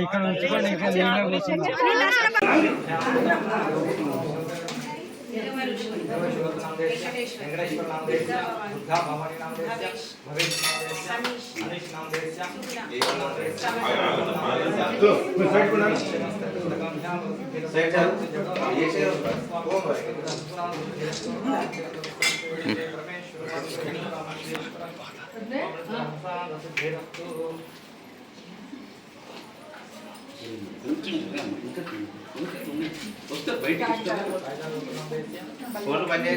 ఇక్కడ ఉంచుకోండి. వెంకటేశ్వర నామ దేశ బుద్ధ భవాని నామ దేశ భవేష్ నామ దేశ అనీష్ నామ దేశ ఏవ నామ దేశ तो साइड पर साइड ये से ओ వస్తే బయటికి ఫోన్ బండి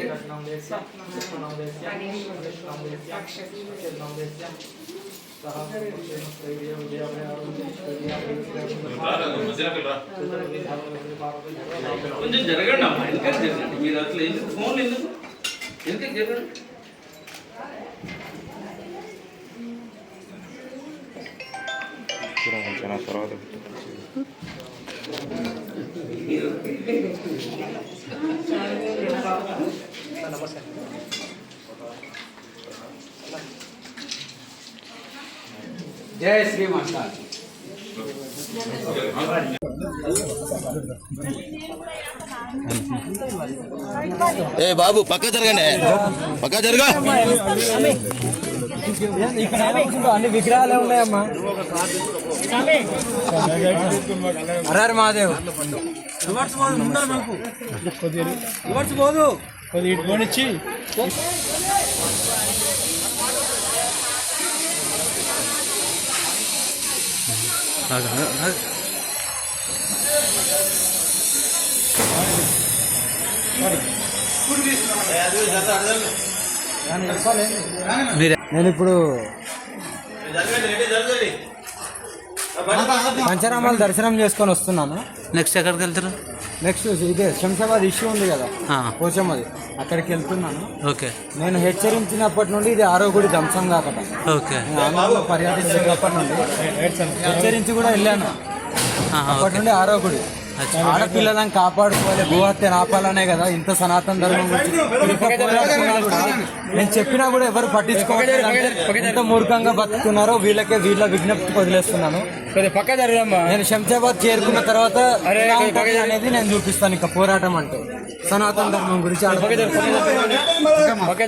కొంచెం జరగండి అమ్మా. ఎందుకంటే జరగండి మీరు అసలు ఎందుకు ఫోన్ ఎందుకు జరగండి. తర్వాత జై శ్రీమంత. ఏ బాబు పక్క జరగండి, పక్క జరగా. అన్ని విగ్రహాలే ఉన్నాయమ్మా. హర మహాదేవ్. పోదు కొద్దిచ్చి నేను ఇప్పుడు పంచరామాలు దర్శనం చేసుకొని వస్తున్నాను. నెక్స్ట్ ఎక్కడికి వెళ్తారు? నెక్స్ట్ ఇదే శంషాబాద్ ఇష్యూ ఉంది కదా పోచమ్మది, అక్కడికి వెళ్తున్నాను. ఓకే. నేను హెచ్చరించినప్పటి నుండి ఇది ఆరో గుడి ధ్వంసం కాకట. ఓకే. పర్యటించినప్పటి నుండి హెచ్చరించి కూడా వెళ్ళాను. అప్పటి నుండి ఆరో గుడి. ఆడపిల్లలను కాపాడుకోవాలి, భూహత్యను ఆపాలనే కదా ఇంత సనాతన ధర్మం గురించి నేను చెప్పినా కూడా ఎవరు పట్టించుకోవాలి. ఎంత మూర్ఖంగా బతుకుతున్నారో వీళ్ళ విజ్ఞప్తి వదిలేస్తున్నాను. నేను శంషాబాద్ చేరుకున్న తర్వాత అనేది నేను చూపిస్తాను. ఇంకా పోరాటం అంటే సనాతన ధర్మం గురించి